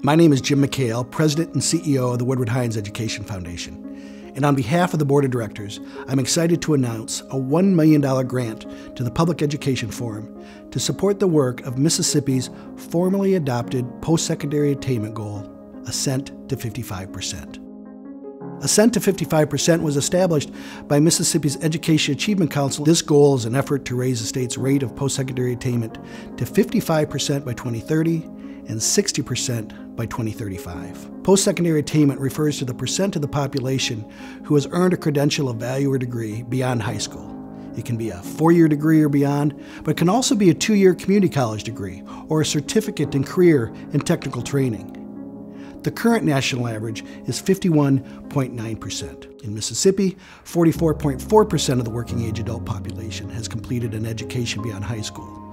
My name is Jim McHale, President and CEO of the Woodward Heinz Education Foundation. And on behalf of the Board of Directors, I'm excited to announce a $1 million grant to the Public Education Forum to support the work of Mississippi's formally adopted post-secondary attainment goal, Ascent to 55%. Ascent to 55% was established by Mississippi's Education Achievement Council. This goal is an effort to raise the state's rate of post-secondary attainment to 55% by 2030 and 60% by 2035. Post-secondary attainment refers to the percent of the population who has earned a credential of value or degree beyond high school. It can be a 4-year degree or beyond, but it can also be a 2-year community college degree or a certificate in career and technical training. The current national average is 51.9%. In Mississippi, 44.4% of the working age adult population has completed an education beyond high school.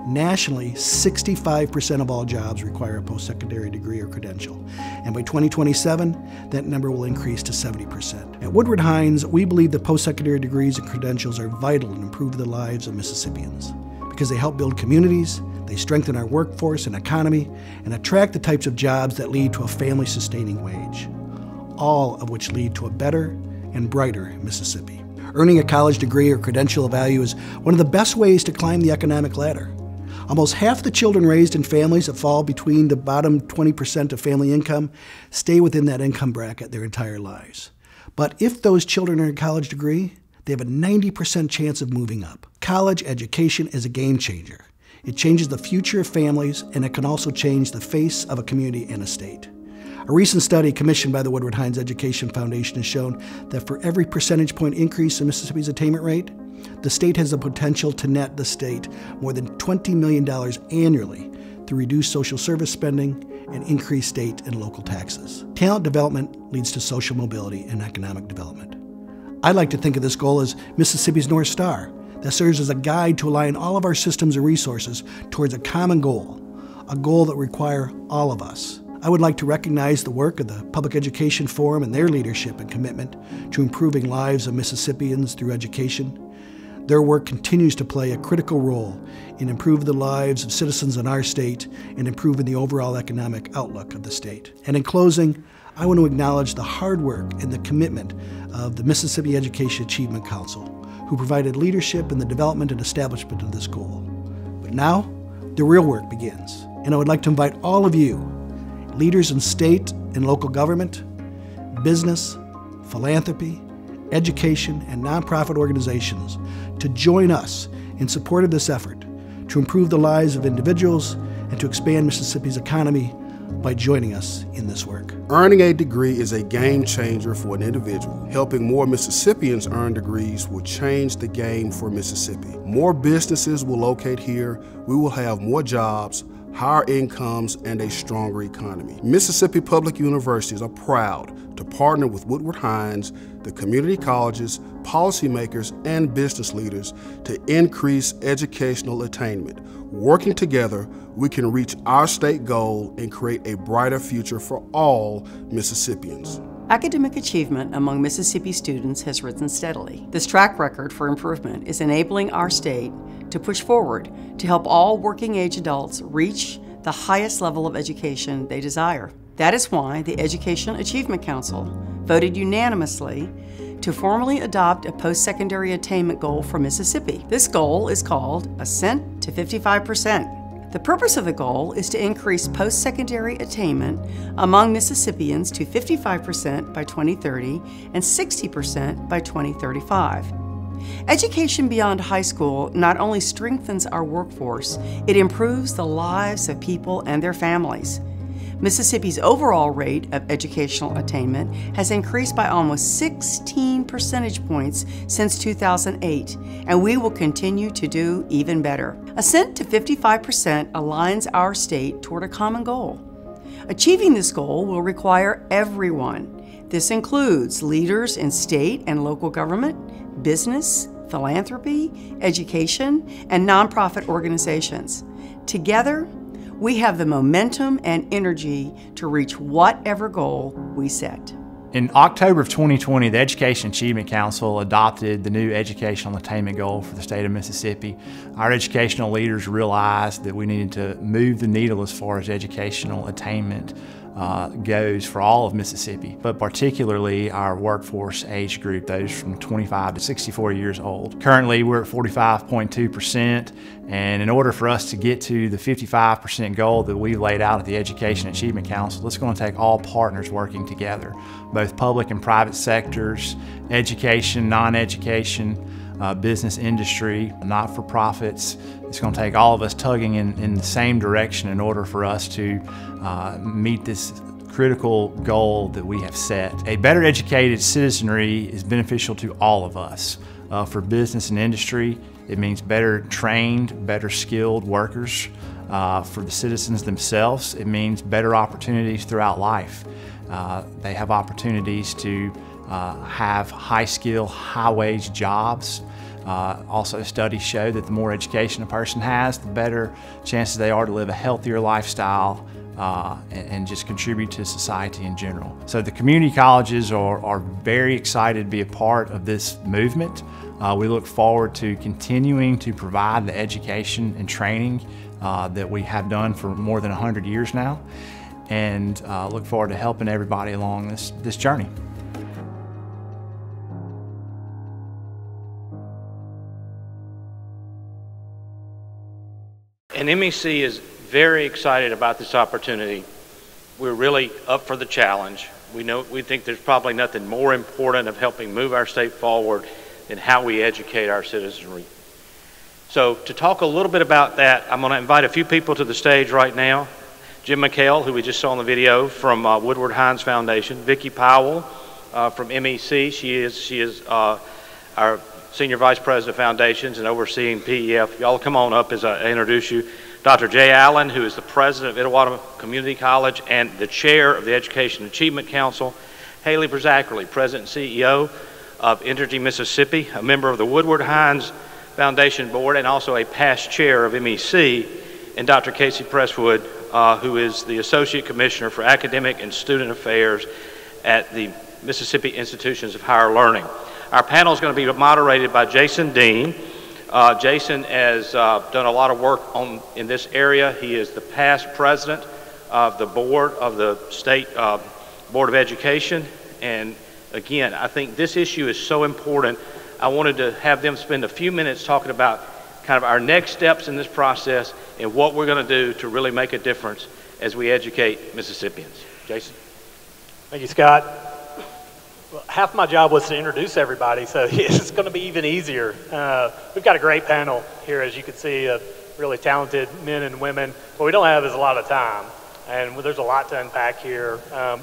Nationally, 65% of all jobs require a post-secondary degree or credential, and by 2027, that number will increase to 70%. At Woodward Heinz, we believe that post-secondary degrees and credentials are vital in improving the lives of Mississippians because they help build communities, they strengthen our workforce and economy, and attract the types of jobs that lead to a family-sustaining wage, all of which lead to a better and brighter Mississippi. Earning a college degree or credential of value is one of the best ways to climb the economic ladder. Almost half the children raised in families that fall between the bottom 20% of family income stay within that income bracket their entire lives. But if those children earn a college degree, they have a 90% chance of moving up. College education is a game changer. It changes the future of families, and it can also change the face of a community and a state. A recent study commissioned by the Woodward Heinz Education Foundation has shown that for every percentage point increase in Mississippi's attainment rate, the state has the potential to net the state more than $20 million annually through reduced social service spending and increased state and local taxes. Talent development leads to social mobility and economic development. I like to think of this goal as Mississippi's North Star that serves as a guide to align all of our systems and resources towards a common goal, a goal that requires all of us. I would like to recognize the work of the Public Education Forum and their leadership and commitment to improving lives of Mississippians through education. Their work continues to play a critical role in improving the lives of citizens in our state and improving the overall economic outlook of the state. And in closing, I want to acknowledge the hard work and the commitment of the Mississippi Education Achievement Council, who provided leadership in the development and establishment of this goal. But now, the real work begins. And I would like to invite all of you, leaders in state and local government, business, philanthropy, education, and nonprofit organizations to join us in support of this effort to improve the lives of individuals and to expand Mississippi's economy by joining us in this work. Earning a degree is a game changer for an individual. Helping more Mississippians earn degrees will change the game for Mississippi. More businesses will locate here, we will have more jobs, higher incomes, and a stronger economy. Mississippi Public Universities are proud to partner with Woodward Heinz, the community colleges, policymakers, and business leaders to increase educational attainment. Working together, we can reach our state goal and create a brighter future for all Mississippians. Academic achievement among Mississippi students has risen steadily. This track record for improvement is enabling our state to push forward to help all working-age adults reach the highest level of education they desire. That is why the Education Achievement Council voted unanimously to formally adopt a post-secondary attainment goal for Mississippi. This goal is called Ascent to 55%. The purpose of the goal is to increase post-secondary attainment among Mississippians to 55% by 2030 and 60% by 2035. Education beyond high school not only strengthens our workforce, it improves the lives of people and their families. Mississippi's overall rate of educational attainment has increased by almost 16 percentage points since 2008, and we will continue to do even better. Ascent to 55% aligns our state toward a common goal. Achieving this goal will require everyone. This includes leaders in state and local government, business, philanthropy, education, and nonprofit organizations. Together, we have the momentum and energy to reach whatever goal we set. In October of 2020, the Education Achievement Council adopted the new educational attainment goal for the state of Mississippi. Our educational leaders realized that we needed to move the needle as far as educational attainment goes for all of Mississippi, but particularly our workforce age group, those from 25 to 64 years old. Currently, we're at 45.2%, and in order for us to get to the 55% goal that we've laid out at the Education Achievement Council, it's going to take all partners working together, both public and private sectors, education, non-education, business, industry, not-for-profits. It's going to take all of us tugging in the same direction in order for us to meet this critical goal that we have set. A better educated citizenry is beneficial to all of us. For business and industry, it means better trained, better skilled workers. For the citizens themselves, it means better opportunities throughout life. They have opportunities to have high-skill, high-wage jobs. Also, studies show that the more education a person has, the better chances they are to live a healthier lifestyle and just contribute to society in general. So the community colleges are very excited to be a part of this movement. We look forward to continuing to provide the education and training that we have done for more than 100 years now, and look forward to helping everybody along this journey. And MEC is very excited about this opportunity. We're really up for the challenge. We think there's probably nothing more important of helping move our state forward than how we educate our citizenry. So to talk a little bit about that, I'm going to invite a few people to the stage right now. Jim McHale, who we just saw in the video from Woodward Heinz Foundation. Vicki Powell from MEC. She is our Senior Vice President of Foundations and overseeing PEF. Y'all come on up as I introduce you. Dr. Jay Allen, who is the President of Itawamba Community College and the Chair of the Education Achievement Council. Haley Fizzakery, President and CEO of Energy Mississippi, a member of the Woodward Heinz Foundation Board and also a past chair of MEC. And Dr. Casey Presswood, who is the Associate Commissioner for Academic and Student Affairs at the Mississippi Institutions of Higher Learning. Our panel is going to be moderated by Jason Dean. Jason has done a lot of work in this area. He is the past president of the board of the State Board of Education. And again, I think this issue is so important. I wanted to have them spend a few minutes talking about kind of our next steps in this process and what we're going to do to really make a difference as we educate Mississippians. Jason? Thank you, Scott. Well, half my job was to introduce everybody, so it's going to be even easier. We've got a great panel here, as you can see, of really talented men and women. What we don't have is a lot of time, and there's a lot to unpack here.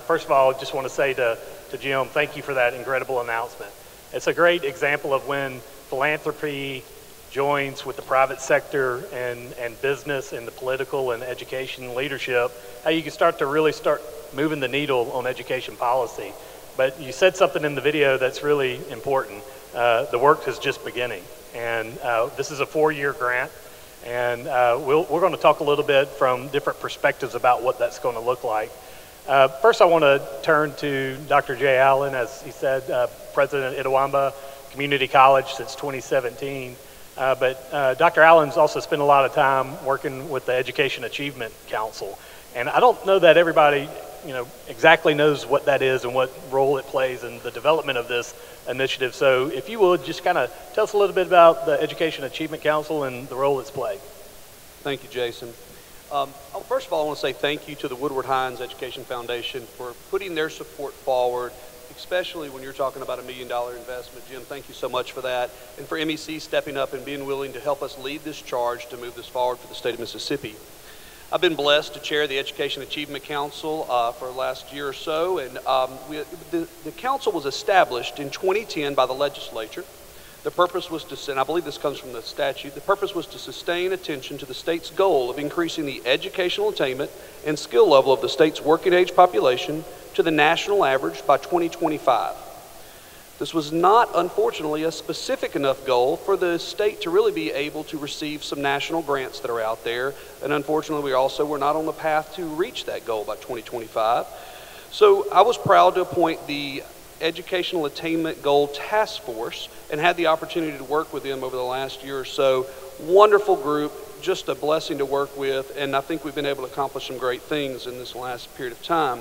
First of all, I just want to say to Jim, thank you for that incredible announcement. It's a great example of when philanthropy joins with the private sector and business and the political and education leadership, how you can start moving the needle on education policy. But you said something in the video that's really important. The work is just beginning. And this is a 4-year grant. And we're going to talk a little bit from different perspectives about what that's going to look like. First, I want to turn to Dr. Jay Allen, as he said, President of Itawamba Community College since 2017. But Dr. Allen's also spent a lot of time working with the Education Achievement Council. And I don't know that everybody exactly knows what that is and what role it plays in the development of this initiative. So if you would, just kind of tell us a little bit about the Education Achievement Council and the role it's played. Thank you, Jason. First of all, I want to say thank you to the Woodward Heinz Education Foundation for putting their support forward, especially when you're talking about $1 million investment. Jim, thank you so much for that. And for MEC stepping up and being willing to help us lead this charge to move this forward for the state of Mississippi. I've been blessed to chair the Education Achievement Council for the last year or so, and the council was established in 2010 by the legislature. The purpose was to, and I believe this comes from the statute, the purpose was to sustain attention to the state's goal of increasing the educational attainment and skill level of the state's working age population to the national average by 2025. This was not, unfortunately, a specific enough goal for the state to really be able to receive some national grants that are out there. And unfortunately, we also were not on the path to reach that goal by 2025. So I was proud to appoint the Educational Attainment Goal Task Force and had the opportunity to work with them over the last year or so. Wonderful group, just a blessing to work with, and I think we've been able to accomplish some great things in this last period of time.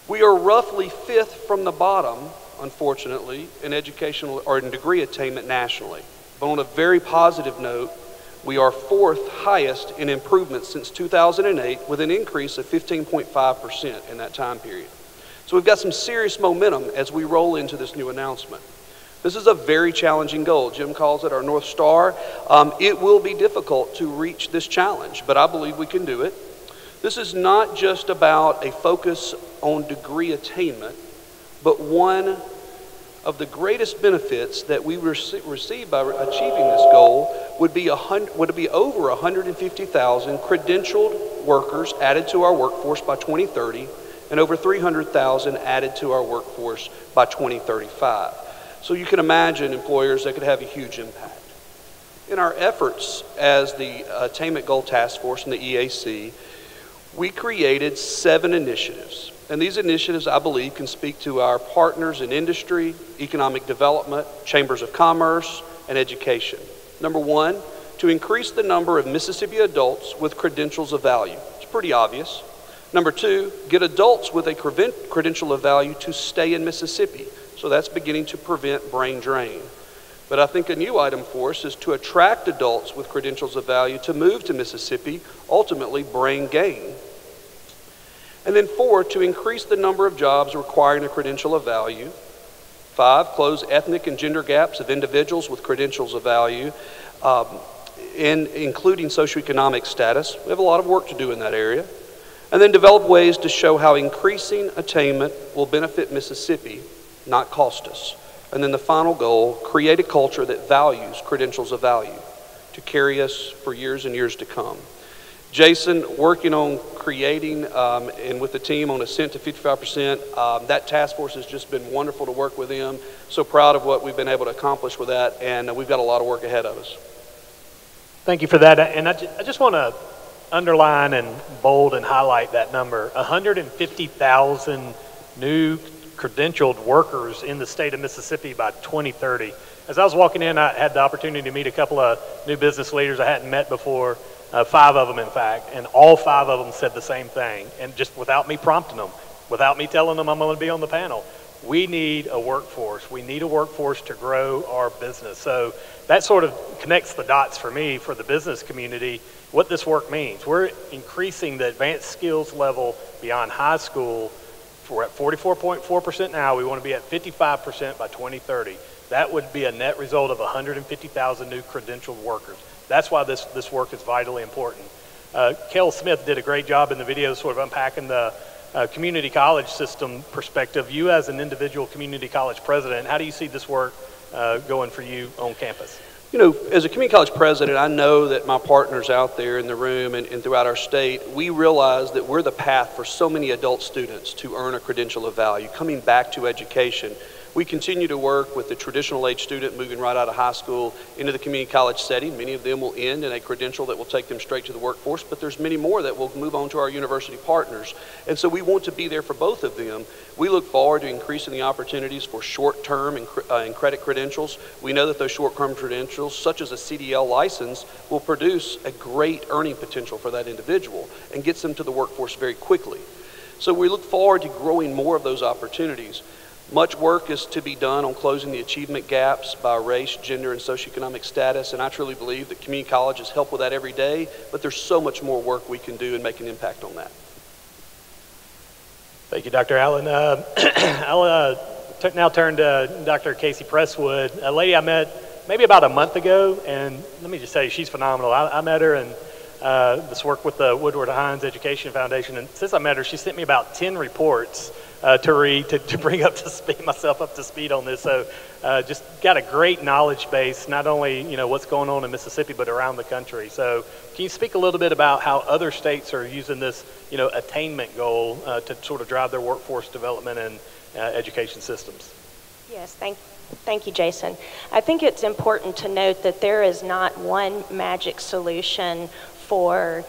We are roughly 5th from the bottom, unfortunately, in educational or in degree attainment nationally. But on a very positive note, we are 4th highest in improvement since 2008, with an increase of 15.5% in that time period. So we've got some serious momentum as we roll into this new announcement. This is a very challenging goal. Jim calls it our North Star. It will be difficult to reach this challenge, but I believe we can do it. This is not just about a focus on degree attainment, but one of the greatest benefits that we receive by achieving this goal would be over 150,000 credentialed workers added to our workforce by 2030, and over 300,000 added to our workforce by 2035. So you can imagine employers that could have a huge impact. In our efforts as the Attainment Goal Task Force and the EAC, we created 7 initiatives. And these initiatives, I believe, can speak to our partners in industry, economic development, chambers of commerce, and education. Number 1, to increase the number of Mississippi adults with credentials of value. It's pretty obvious. Number 2, get adults with a credential of value to stay in Mississippi. So that's beginning to prevent brain drain. But I think a new item for us is to attract adults with credentials of value to move to Mississippi, ultimately brain gain. And then 4, to increase the number of jobs requiring a credential of value. 5, close ethnic and gender gaps of individuals with credentials of value, including socioeconomic status. We have a lot of work to do in that area. And then develop ways to show how increasing attainment will benefit Mississippi, not cost us. And then the final goal, create a culture that values credentials of value to carry us for years and years to come. Jason, working on creating and with the team on Ascent to 55%, that task force has just been wonderful to work with them. So proud of what we've been able to accomplish with that, and we've got a lot of work ahead of us. Thank you for that. And I just want to underline and bold and highlight that number. 150,000 new credentialed workers in the state of Mississippi by 2030. As I was walking in, I had the opportunity to meet a couple of new business leaders I hadn't met before, 5 of them in fact, and all 5 of them said the same thing, and just without me prompting them, without me telling them I'm going to be on the panel. We need a workforce. We need a workforce to grow our business. So that sort of connects the dots for me, for the business community, what this work means. We're increasing the advanced skills level beyond high school. We're at 44.4% now. We want to be at 55% by 2030. That would be a net result of 150,000 new credentialed workers. That's why this work is vitally important. Kel Smith did a great job in the video sort of unpacking the community college system perspective. You as an individual community college president, how do you see this work going for you on campus? You know, as a community college president, I know that my partners out there in the room and throughout our state, we realize that we're the path for so many adult students to earn a credential of value, coming back to education. We continue to work with the traditional age student moving right out of high school into the community college setting. Many of them will end in a credential that will take them straight to the workforce, but there's many more that will move on to our university partners. And so we want to be there for both of them. We look forward to increasing the opportunities for short-term and credit credentials. We know that those short-term credentials, such as a CDL license, will produce a great earning potential for that individual and gets them to the workforce very quickly. So we look forward to growing more of those opportunities. Much work is to be done on closing the achievement gaps by race, gender, and socioeconomic status, and I truly believe that community colleges help with that every day, but there's so much more work we can do and make an impact on that. Thank you, Dr. Allen. I'll now turn to Dr. Casey Presswood, a lady I met maybe about a month ago, and let me just tell you, she's phenomenal. I met her in this work with the Woodward Heinz Education Foundation, and since I met her, she sent me about 10 reports to read, to bring myself up to speed on this. So just got a great knowledge base, not only what's going on in Mississippi, but around the country. So can you speak a little bit about how other states are using this attainment goal to sort of drive their workforce development and education systems? Yes, thank you, Jason. I think it's important to note that there is not one magic solution for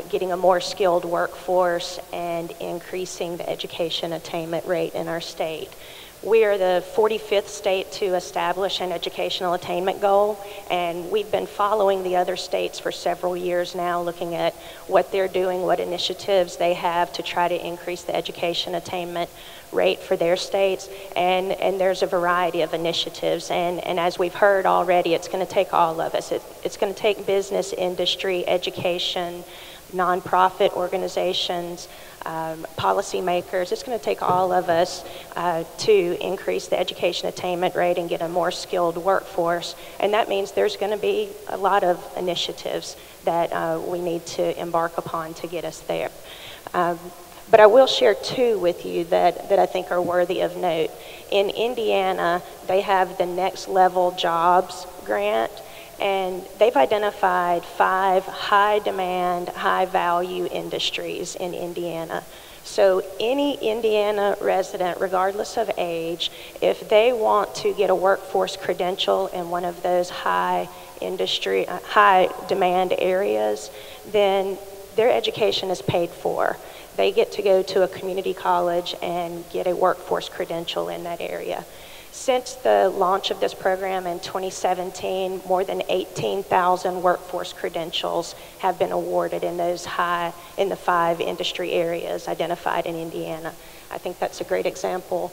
getting a more skilled workforce and increasing the education attainment rate in our state. We are the 45th state to establish an educational attainment goal, and we've been following the other states for several years now, looking at what they're doing, what initiatives they have to try to increase the education attainment rate for their states, and there's a variety of initiatives, and as we've heard already, it's going to take all of us. It's going to take business, industry, education, nonprofit organizations, policymakers. It's going to take all of us to increase the education attainment rate and get a more skilled workforce. And that means there's going to be a lot of initiatives that we need to embark upon to get us there. But I will share two with you that I think are worthy of note. In Indiana, they have the Next Level Jobs grant, and they've identified 5 high-demand, high-value industries in Indiana. So any Indiana resident, regardless of age, if they want to get a workforce credential in one of those high-demand areas, then their education is paid for. They get to go to a community college and get a workforce credential in that area. Since the launch of this program in 2017, more than 18,000 workforce credentials have been awarded in those in the 5 industry areas identified in Indiana. I think that's a great example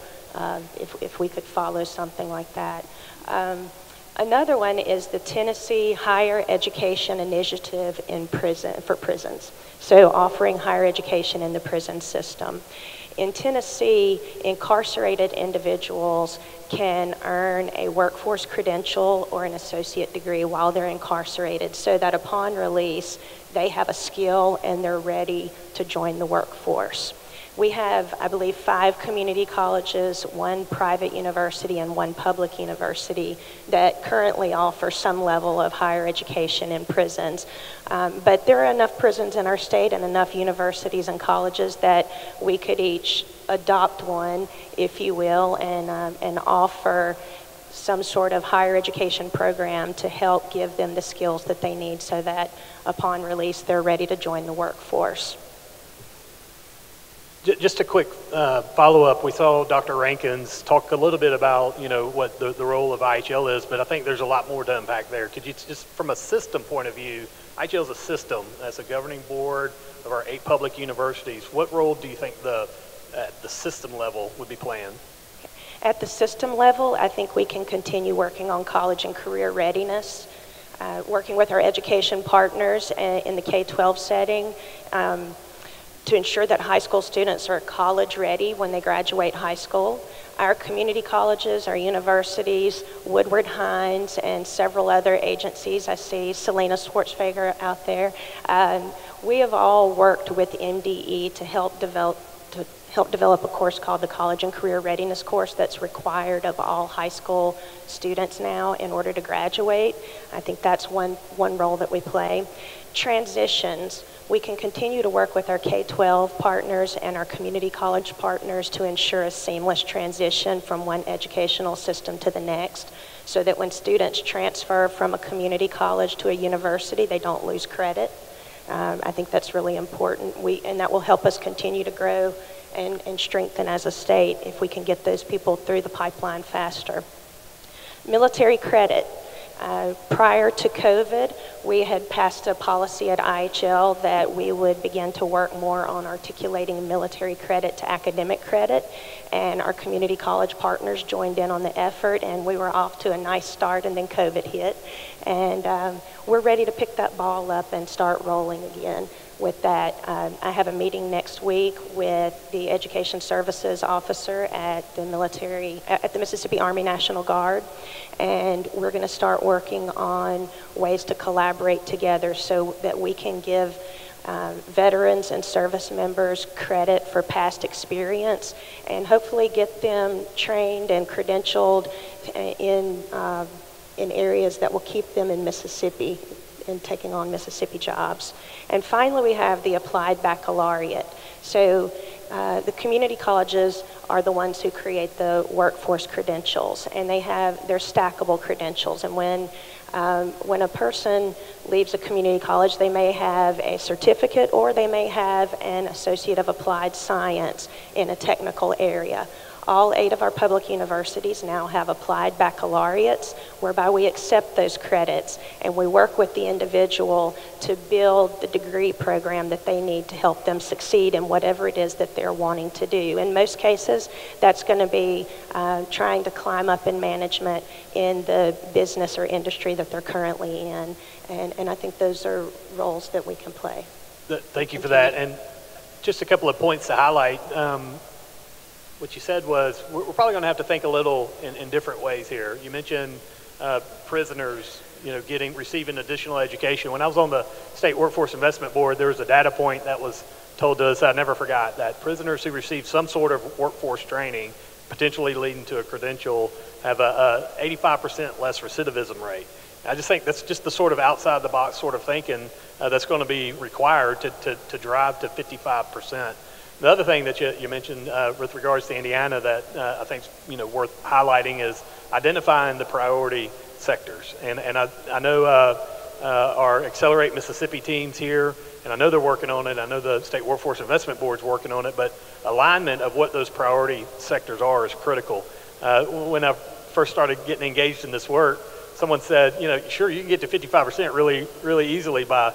if we could follow something like that. Another one is the Tennessee Higher Education Initiative for prisons. So offering higher education in the prison system. In Tennessee, incarcerated individuals can earn a workforce credential or an associate degree while they're incarcerated, so that upon release, they have a skill and they're ready to join the workforce. We have, I believe, 5 community colleges, 1 private university, and 1 public university that currently offer some level of higher education in prisons. But there are enough prisons in our state and enough universities and colleges that we could each adopt one, if you will, and offer some sort of higher education program to help give them the skills that they need so that upon release they're ready to join the workforce. Just a quick follow-up. We saw Dr. Rankins talk a little bit about, what the role of IHL is, but I think there's a lot more to unpack there. Could you just, from a system point of view, IHL is a system as a governing board of our 8 public universities. What role do you think at the system level would be playing? At the system level, I think we can continue working on college and career readiness, working with our education partners in the K-12 setting, to ensure that high school students are college ready when they graduate high school. Our community colleges, our universities, Woodward, Heinz, and several other agencies, I see Selena Schwartzfeger out there, we have all worked with MDE to help develop a course called the College and Career Readiness course that's required of all high school students now in order to graduate. I think that's one role that we play. Transitions. We can continue to work with our K-12 partners and our community college partners to ensure a seamless transition from one educational system to the next, so that when students transfer from a community college to a university, they don't lose credit. I think that's really important, and that will help us continue to grow and strengthen as a state if we can get those people through the pipeline faster. Military credit. Prior to COVID, we had passed a policy at IHL that we would begin to work more on articulating military credit to academic credit, and our community college partners joined in on the effort, and we were off to a nice start, and then COVID hit. And we're ready to pick that ball up and start rolling again with that. I have a meeting next week with the Education Services Officer at the Mississippi Army National Guard, and we're going to start working on ways to collaborate together so that we can give veterans and service members credit for past experience and hopefully get them trained and credentialed in areas that will keep them in Mississippi and taking on Mississippi jobs. And finally, we have the Applied Baccalaureate. So the community colleges are the ones who create the workforce credentials, and they're stackable credentials. And when a person leaves a community college, they may have a certificate or they may have an Associate of Applied Science in a technical area. All 8 of our public universities now have applied baccalaureates, whereby we accept those credits and we work with the individual to build the degree program that they need to help them succeed in whatever it is that they're wanting to do. In most cases, that's going to be trying to climb up in management in the business or industry that they're currently in. And I think those are roles that we can play. Thank you for that. And just a couple of points to highlight. What you said was we're probably going to have to think a little in different ways here. You mentioned prisoners, receiving additional education. When I was on the State Workforce Investment Board, there was a data point that was told to us, I never forgot, that prisoners who receive some sort of workforce training, potentially leading to a credential, have a 85% less recidivism rate. I just think that's just the sort of outside the box sort of thinking that's going to be required to drive to 55%. The other thing that you mentioned with regards to Indiana that I think is worth highlighting is identifying the priority sectors. And I know our Accelerate Mississippi teams here, and I know they're working on it. I know the State Workforce Investment Board's working on it, but alignment of what those priority sectors are is critical. When I first started getting engaged in this work, someone said, sure, you can get to 55% really easily by,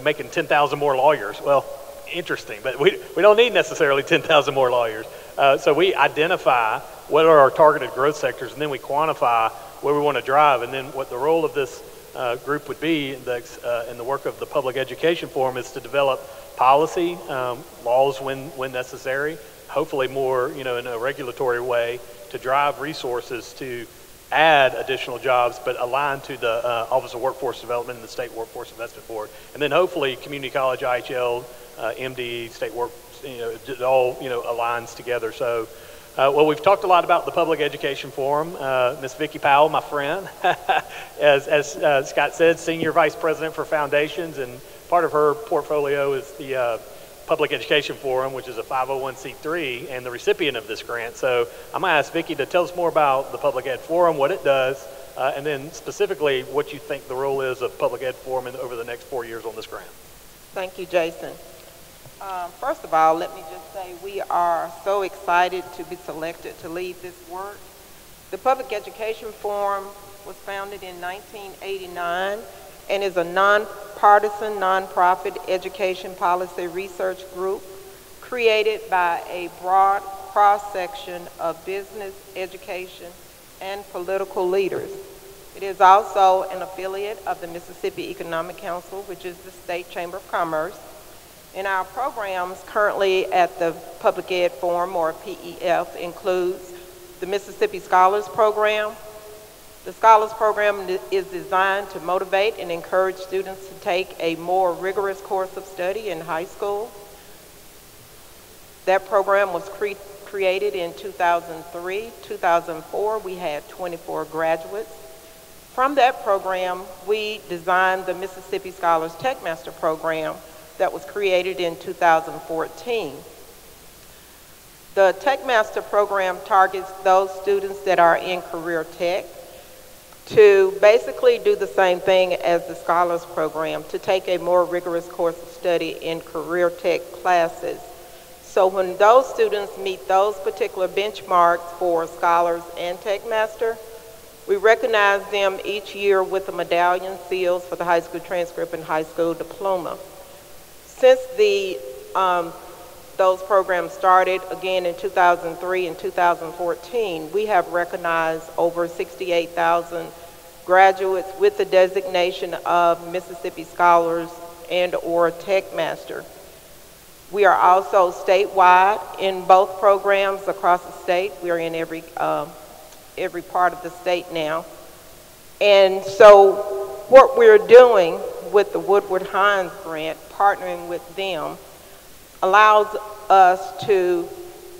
making 10,000 more lawyers. Well, interesting, but we don't need necessarily 10,000 more lawyers. So we identify what are our targeted growth sectors, and then we quantify where we want to drive, and then what the role of this group would be in the work of the Public Education Forum is to develop policy, laws when necessary, hopefully more in a regulatory way to drive resources to add additional jobs, but align to the Office of Workforce Development and the State Workforce Investment Board, and then hopefully community college, IHL, MD, state work, it all aligns together. So, well, we've talked a lot about the Public Education Forum. Miss Vicki Powell, my friend, as Scott said, Senior Vice President for Foundations, and part of her portfolio is the Public Education Forum, which is a 501c3 and the recipient of this grant. So I'm going to ask Vicki to tell us more about the Public Ed Forum, what it does, and then specifically what you think the role is of Public Ed Forum over the next 4 years on this grant. Thank you, Jason. First of all, let me just say we are so excited to be selected to lead this work. The Public Education Forum was founded in 1989 and is a nonpartisan, nonprofit education policy research group created by a broad cross-section of business, education, and political leaders. It is also an affiliate of the Mississippi Economic Council, which is the State Chamber of Commerce. And our programs currently at the Public Ed Forum, or PEF, includes the Mississippi Scholars Program. The Scholars Program is designed to motivate and encourage students to take a more rigorous course of study in high school. That program was created in 2003. 2004, we had 24 graduates. From that program, we designed the Mississippi Scholars Techmaster program that was created in 2014. The Techmaster program targets those students that are in career tech to basically do the same thing as the Scholars Program, to take a more rigorous course of study in career tech classes. So when those students meet those particular benchmarks for Scholars and Techmaster, we recognize them each year with the medallion seals for the high school transcript and high school diploma. Since those programs started again in 2003 and 2014, we have recognized over 68,000 graduates with the designation of Mississippi Scholars and or Techmaster. We are also statewide in both programs across the state. We are in every part of the state now. And so what we're doing with the Woodward Heinz grant, partnering with them, allows us to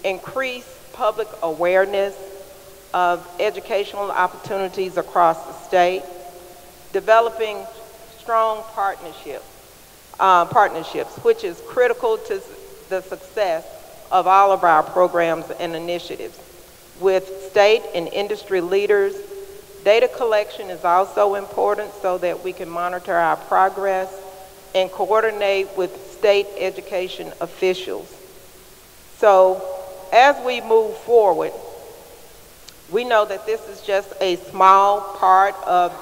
increase public awareness of educational opportunities across the state, developing strong partnerships, which is critical to the success of all of our programs and initiatives. With state and industry leaders, data collection is also important so that we can monitor our progress and coordinate with state education officials. So as we move forward, We know that this is just a small part of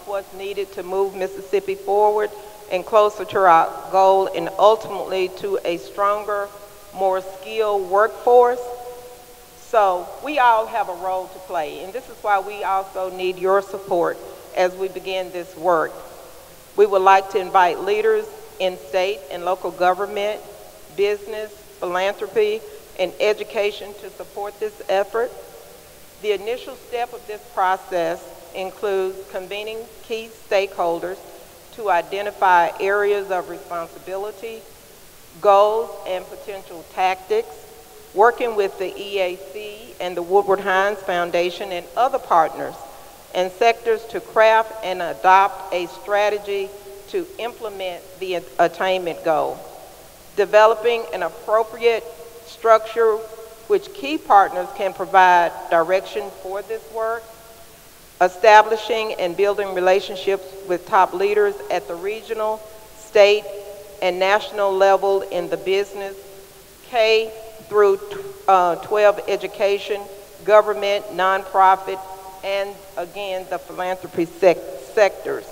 what's needed to move Mississippi forward and closer to our goal and ultimately to a stronger, more skilled workforce. So we all have a role to play, and this is why we also need your support as we begin this work. We would like to invite leaders in state and local government, business, philanthropy, and education to support this effort. The initial step of this process includes convening key stakeholders to identify areas of responsibility, goals, and potential tactics, working with the EAC and the Woodward Heinz Foundation and other partners and sectors to craft and adopt a strategy to implement the attainment goal, developing an appropriate structure which key partners can provide direction for this work, establishing and building relationships with top leaders at the regional, state, and national level in the business, K through 12 education, government, nonprofit, and again, the philanthropy sectors,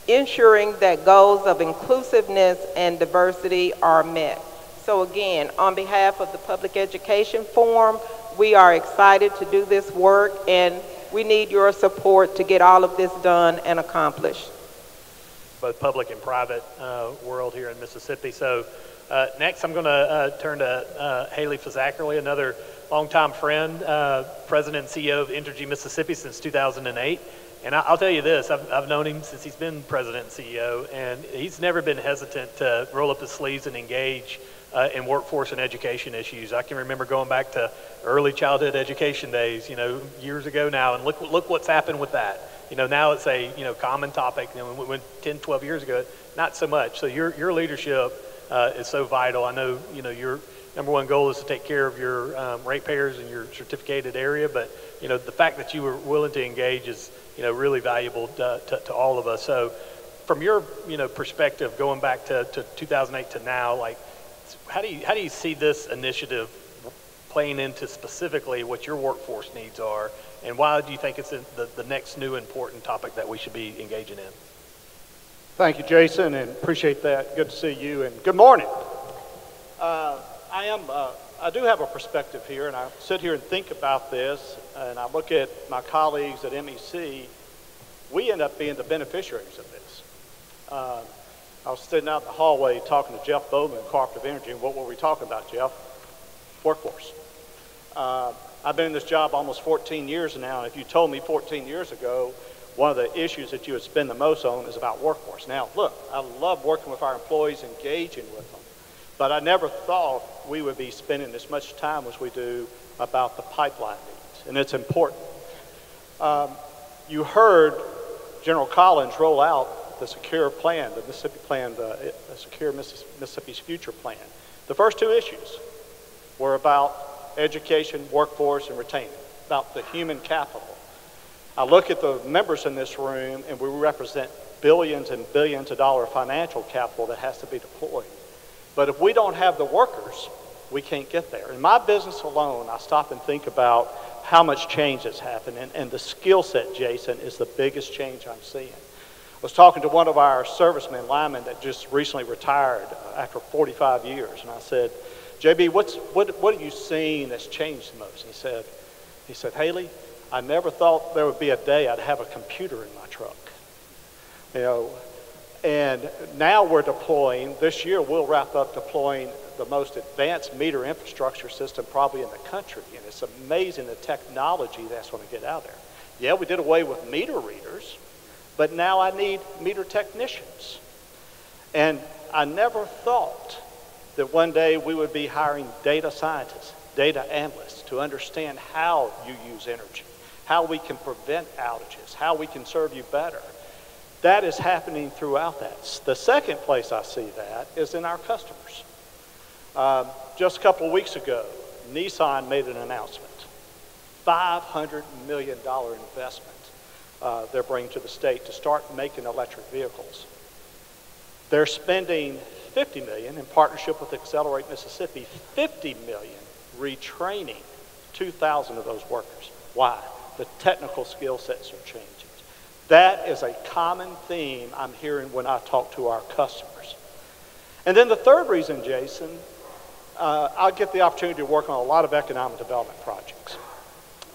ensuring that goals of inclusiveness and diversity are met. So again, on behalf of the Public Education Forum, we are excited to do this work, and we need your support to get all of this done and accomplished. Both public and private world here in Mississippi. So next I'm going to turn to Haley Fizzakery, another longtime friend, President and CEO of Entergy Mississippi since 2008. And I'll tell you this, I've known him since he's been President and CEO, and he's never been hesitant to roll up his sleeves and engage in workforce and education issues. I can remember going back to early childhood education days, years ago now, and look what's happened with that. Now it's a common topic. When 10, 12 years ago, not so much. So your leadership is so vital. I know your number one goal is to take care of your ratepayers in your certificated area, but the fact that you were willing to engage is really valuable to all of us. So from your perspective, going back to 2008 to now, like how do you see this initiative playing into specifically what your workforce needs are, and why do you think it's the next new important topic that we should be engaging in? Thank you, Jason, and appreciate that. Good to see you, and good morning. I do have a perspective here, and I sit here and think about this, and I look at my colleagues at MEC. We end up being the beneficiaries of this. I was sitting out in the hallway talking to Jeff Bowman, Cooperative Energy, and what were we talking about, Jeff? Workforce. I've been in this job almost 14 years now, and if you told me 14 years ago one of the issues that you would spend the most on is about workforce. Now, look, I love working with our employees, engaging with them, but I never thought we would be spending as much time as we do about the pipeline needs, and it's important. You heard General Collins roll out the secure plan, the Mississippi plan, the secure Mississippi's future plan. The first two issues were about education, workforce, and retaining, about the human capital. I look at the members in this room, and we represent billions and billions of dollars financial capital that has to be deployed. But if we don't have the workers, we can't get there. In my business alone, I stop and think about how much change has happened, and the skill set, Jason, is the biggest change I'm seeing. I was talking to one of our servicemen, linemen, that just recently retired after 45 years, and I said, JB, what have you seen that's changed the most? He said, Haley, I never thought there would be a day I'd have a computer in my truck. And now we're deploying, this year we'll wrap up deploying the most advanced meter infrastructure system probably in the country, and it's amazing the technology that's going to get out there. Yeah, we did away with meter readers, but now I need meter technicians. And I never thought that one day we would be hiring data scientists, data analysts to understand how you use energy, how we can prevent outages, how we can serve you better. That is happening throughout that. The second place I see that is in our customers. Just a couple of weeks ago, Nissan made an announcement. $500 million investment they're bringing to the state to start making electric vehicles. They're spending $50 million in partnership with Accelerate Mississippi, $50 million retraining 2,000 of those workers. Why? The technical skill sets are changing. That is a common theme I'm hearing when I talk to our customers. And then the third reason, Jason, I get the opportunity to work on a lot of economic development projects.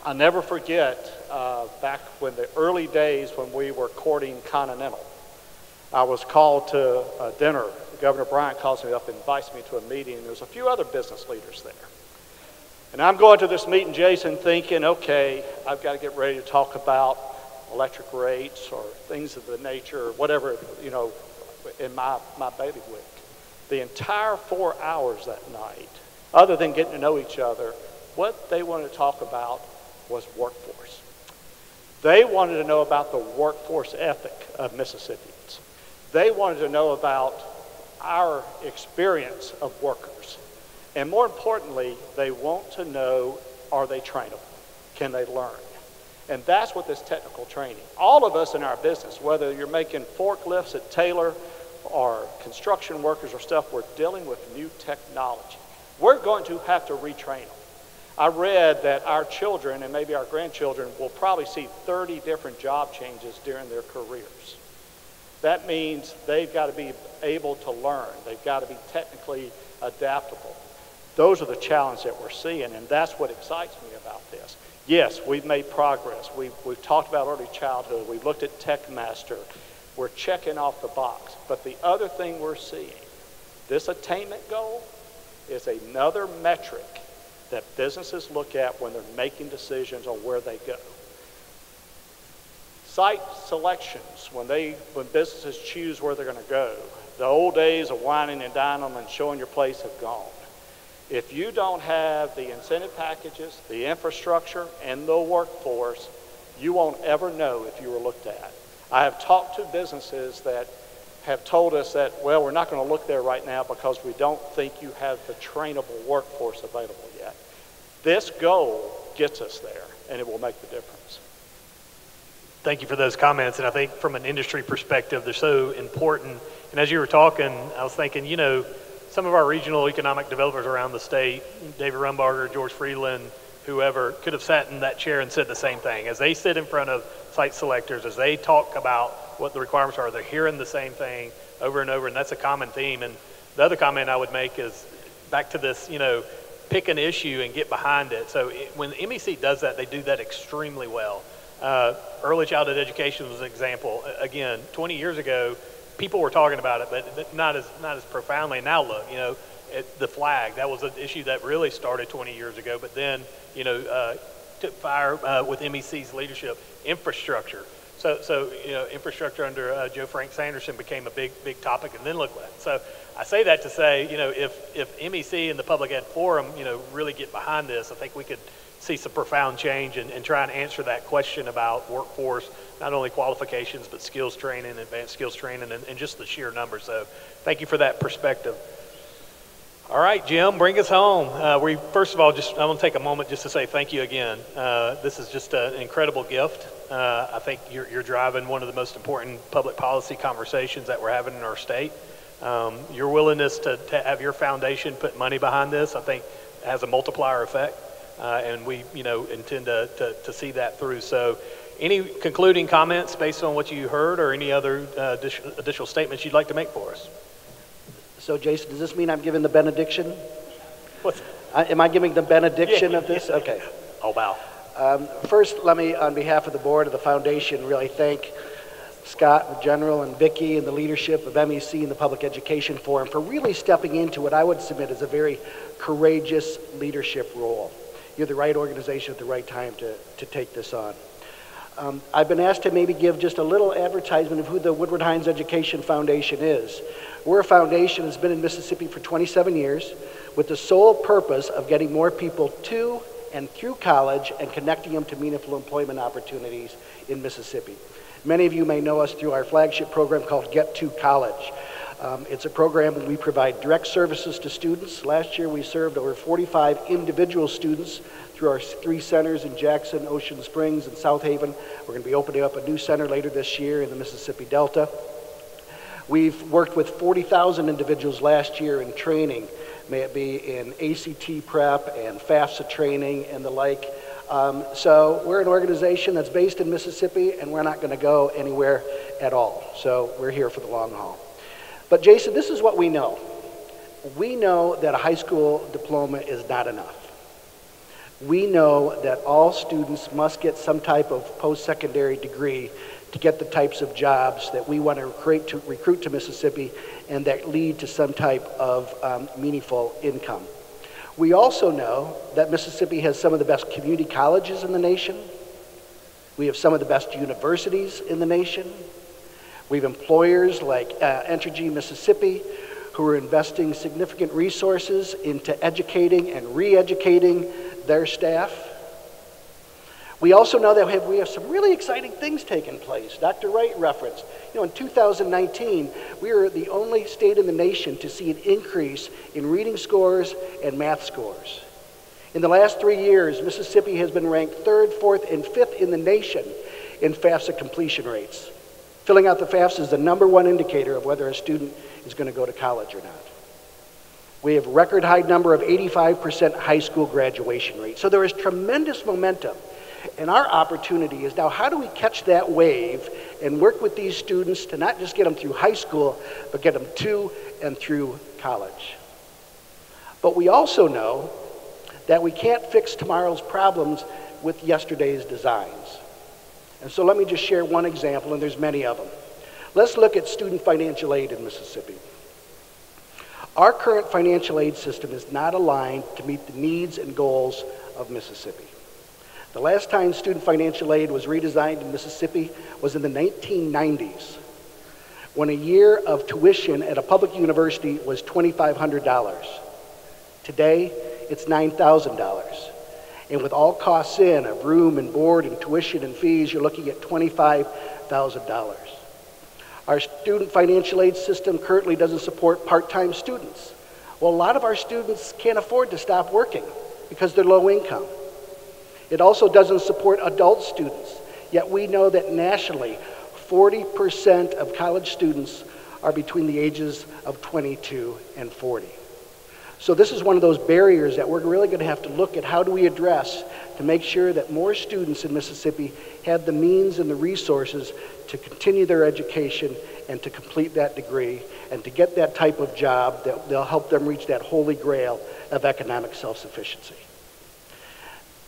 I'll never forget back when the early days when we were courting Continental, I was called to a dinner. Governor Bryant calls me up and invites me to a meeting, and there's a few other business leaders there. And I'm going to this meeting, Jason, thinking, okay, I've got to get ready to talk about electric rates or things of the nature, or whatever, you know, in my bailiwick. The entire 4 hours that night, other than getting to know each other, what they wanted to talk about was workforce. They wanted to know about the workforce ethic of Mississippians. They wanted to know about our experience of workers. And more importantly, they want to know, are they trainable? Can they learn? And that's what this technical training, all of us in our business, whether you're making forklifts at Taylor or construction workers or stuff, we're dealing with new technology. We're going to have to retrain them. I read that our children and maybe our grandchildren will probably see 30 different job changes during their careers. That means they've got to be able to learn. They've got to be technically adaptable. Those are the challenges that we're seeing, and that's what excites me about this. Yes, we've made progress. We've talked about early childhood. We've looked at Techmaster. We're checking off the box. But the other thing we're seeing, this attainment goal is another metric that businesses look at when they're making decisions on where they go. Site selections, when businesses choose where they're going to go, the old days of whining and dining them and showing your place have gone. If you don't have the incentive packages, the infrastructure, and the workforce, you won't ever know if you were looked at. I have talked to businesses that have told us that, well, we're not going to look there right now because we don't think you have the trainable workforce available yet. This goal gets us there, and it will make the difference. Thank you for those comments, and I think from an industry perspective, they're so important. And as you were talking, I was thinking, you know, some of our regional economic developers around the state, David Rumbarger, George Freeland, whoever, could have sat in that chair and said the same thing. As they sit in front of site selectors, as they talk about what the requirements are, they're hearing the same thing over and over, and that's a common theme. And the other comment I would make is back to this, you know, pick an issue and get behind it. So when MEC does that, they do that extremely well. Early childhood education was an example. Again, 20 years ago, people were talking about it, but not as profoundly. Now look, you know, the flag, that was an issue that really started 20 years ago, but then, you know, took fire with MEC's leadership. Infrastructure. So you know, infrastructure under Joe Frank Sanderson became a big topic, and then look what. So I say that to say, you know, if MEC and the Public Ed Forum, you know, really get behind this, I think we could see some profound change and try and answer that question about workforce, not only qualifications, but skills training, advanced skills training, and just the sheer numbers. So thank you for that perspective. All right, Jim, bring us home. First of all, I want to take a moment just to say thank you again. This is just an incredible gift. I think you're driving one of the most important public policy conversations that we're having in our state. Your willingness to have your foundation put money behind this, I think, has a multiplier effect. And we, you know, intend to see that through. So any concluding comments based on what you heard, or any other additional statements you'd like to make for us? So Jason, does this mean I'm giving the benediction? Am I giving the benediction of this? Okay. Oh, wow. First, let me, on behalf of the board of the foundation, really thank Scott in general and Vicki and the leadership of MEC and the Public Education Forum for really stepping into what I would submit as a very courageous leadership role. You're the right organization at the right time to take this on. I've been asked to maybe give just a little advertisement of who the Woodward Heinz Education Foundation is. We're a foundation that's been in Mississippi for 27 years with the sole purpose of getting more people to and through college and connecting them to meaningful employment opportunities in Mississippi. Many of you may know us through our flagship program called Get to College. It's a program where we provide direct services to students. Last year we served over 45 individual students through our 3 centers in Jackson, Ocean Springs, and South Haven. We're going to be opening up a new center later this year in the Mississippi Delta. We've worked with 40,000 individuals last year in training, may it be in ACT prep and Fafsa training and the like. So we're an organization that's based in Mississippi, and we're not going to go anywhere at all. So we're here for the long haul. But Jason, this is what we know. We know that a high school diploma is not enough. We know that all students must get some type of post-secondary degree to get the types of jobs that we want to recruit to Mississippi and that lead to some type of meaningful income. We also know that Mississippi has some of the best community colleges in the nation. We have some of the best universities in the nation. We have employers like Entergy Mississippi who are investing significant resources into educating and re-educating their staff. We also know that we have some really exciting things taking place. Dr. Wright referenced, in 2019, we were the only state in the nation to see an increase in reading scores and math scores. In the last 3 years, Mississippi has been ranked 3rd, 4th, and 5th in the nation in Fafsa completion rates. Filling out the Fafsa is the #1 indicator of whether a student is going to go to college or not. We have a record high number of 85% high school graduation rate. So there is tremendous momentum. And our opportunity is now, how do we catch that wave and work with these students to not just get them through high school, but get them to and through college? But we also know that we can't fix tomorrow's problems with yesterday's designs. And so let me just share one example, and there's many of them. Let's look at student financial aid in Mississippi. Our current financial aid system is not aligned to meet the needs and goals of Mississippi. The last time student financial aid was redesigned in Mississippi was in the 1990s, when a year of tuition at a public university was $2,500. Today, it's $9,000. And with all costs in of room and board and tuition and fees, you're looking at $25,000. Our student financial aid system currently doesn't support part-time students. Well, a lot of our students can't afford to stop working because they're low income. It also doesn't support adult students, yet we know that nationally, 40% of college students are between the ages of 22 and 40. So this is one of those barriers that we're really going to have to look at. How do we address to make sure that more students in Mississippi have the means and the resources to continue their education and to complete that degree and to get that type of job that will help them reach that holy grail of economic self-sufficiency.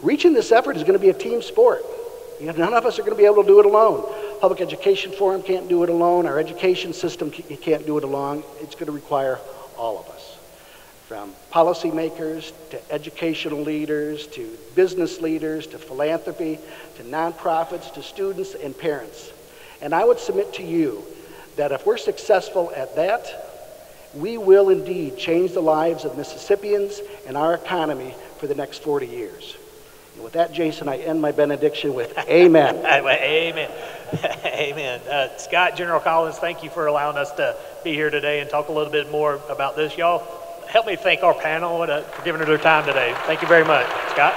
Reaching this effort is going to be a team sport. None of us are going to be able to do it alone. Public Education Forum can't do it alone. Our education system can't do it alone. It's going to require all of us, from policymakers to educational leaders to business leaders to philanthropy to nonprofits to students and parents. And I would submit to you that if we're successful at that, we will indeed change the lives of Mississippians and our economy for the next 40 years. And with that, Jason, I end my benediction with amen. Amen. Amen. Scott, General Collins, thank you for allowing us to be here today and talk a little bit more about this. Y'all, help me thank our panel for giving her their time today. Thank you very much. Scott?